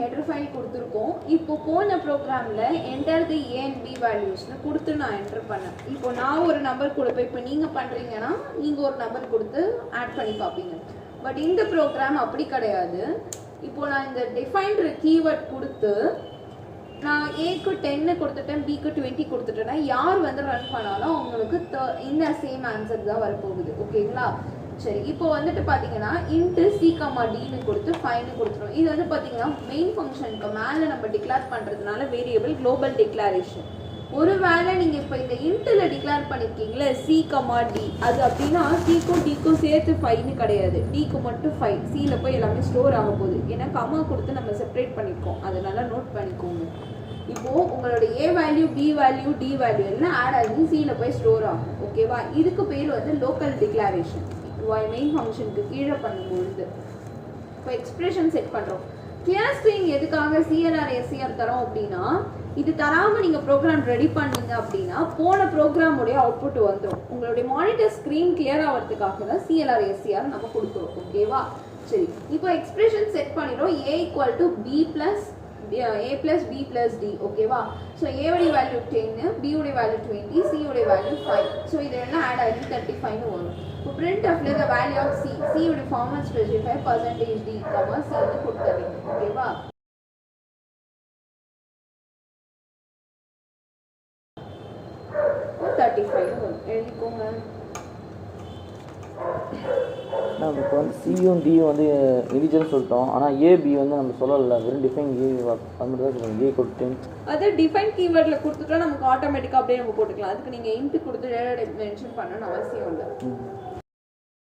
Header file கொடுத்துருக்கோம். இப்போ போன ப்ரோக்ராமில் enter the A and B வேல்யூஸ்னு கொடுத்து நான் என்டர் பண்ணேன். இப்போ நான் ஒரு நம்பர் கொடுப்பேன். இப்போ நீங்கள் பண்ணுறீங்கன்னா நீங்கள் ஒரு நம்பர் கொடுத்து ஆட் பண்ணி பார்ப்பீங்க. பட் இந்த ப்ரோக்ராம் அப்படி கிடையாது. இப்போ நான் இந்த டிஃபைன்ட் கீவேர்ட் கொடுத்து நான் ஏக்கு 10 கொடுத்துட்டேன், பிக்கு 20 கொடுத்துட்டேன்னா யார் வந்து ரன் பண்ணாலும் அவங்களுக்கு இந்த சேம் ஆன்சர் தான் வரப்போகுது. ஓகேங்களா? சரி, இப்போ வந்துட்டு பார்த்தீங்கன்னா இன்ட்டு சி கமா டின்னு கொடுத்து 5ன்னு கொடுத்துரும். இது வந்து பார்த்தீங்கன்னா மெயின் ஃபங்க்ஷனுக்கு மேலே நம்ம டிக்ளேர் பண்ணுறதுனால வேரியபிள் குளோபல் டிக்ளரேஷன். ஒரு வேளை நீங்கள் இப்போ இந்த இன்ட்டில் டிக்ளேர் பண்ணியிருக்கீங்களே சி கமா டி, அது அப்படின்னா சிக்கும் டிக்கும் சேர்த்து 5ன்னு கிடையாது, டிக்கு மட்டும் 5. சியில் போய் எல்லாமே ஸ்டோர் ஆக போகுது. ஏன்னா கமா கொடுத்து நம்ம செப்பரேட் பண்ணியிருக்கோம், அதனால நோட் பண்ணிக்கோங்க. இப்போது உங்களோட A value, B value, D value எல்லாம் ஆட் ஆகி சியில் போய் ஸ்டோர் ஆகும். ஓகேவா? இதுக்கு பேர் வந்து லோக்கல் டிக்ளரேஷன். மெயின் ஃபங்க்ஷனுக்கு கீழே பண்ணும்பொழுது இப்போ எக்ஸ்பிரஷன் செட் பண்ணுறோம். கிளியர் ஸ்க்ரீன் எதுக்காக சிஎல்ஆர் தரோம் அப்படின்னா, இது தராமல் நீங்கள் ப்ரோக்ராம் ரெடி பண்ணீங்க அப்படின்னா போன ப்ரோக்ராமுடைய அவுட்புட் வந்துடும். உங்களுடைய மானிட்டர் ஸ்க்ரீன் கிளியர் ஆகிறதுக்காக தான் சிஎல்ஆர் நம்ம கொடுக்குறோம். ஓகேவா? சரி, இப்போ எக்ஸ்பிரஷன் செட் பண்ணிடுறோம். A equal to B plus a plus b plus d. ஓகேவா? ஸோ a உடைய வேல்யூ 10, b உடைய வேல்யூ 20, c உடைய வேல்யூ 5. ஸோ இதெல்லாம் ஆட் ஆகி 35 வரும். இப்போ பிரிண்ட் ஆஃப்ல the value of c, c உடைய ஃபார்மட் ஸ்பெசிஃபை %d, c கொடுத்துறீங்க. ஓகேவா? இப்போ 35 வரும். எழுதிக்கோங்க. நம்ம இப்போ வந்து சியும் டியும் வந்து இண்டிஜுவல் சொல்லிட்டோம். ஆனால் ஏபி வந்து நம்ம சொல்லலை, வெறும் டிஃபைன் ஏ அது மட்டும் தான் சொல்லுவோம். ஏ கொடுத்து அது டிஃபைன் கீவேர்டில் கொடுத்துட்டா நமக்கு ஆட்டோமேட்டிக்காக அப்படியே நம்ம போட்டுக்கலாம். அதுக்கு நீங்கள் இன்ட்டு கொடுத்து மென்ஷன் பண்ணணும்னு அவசியம் இல்லை.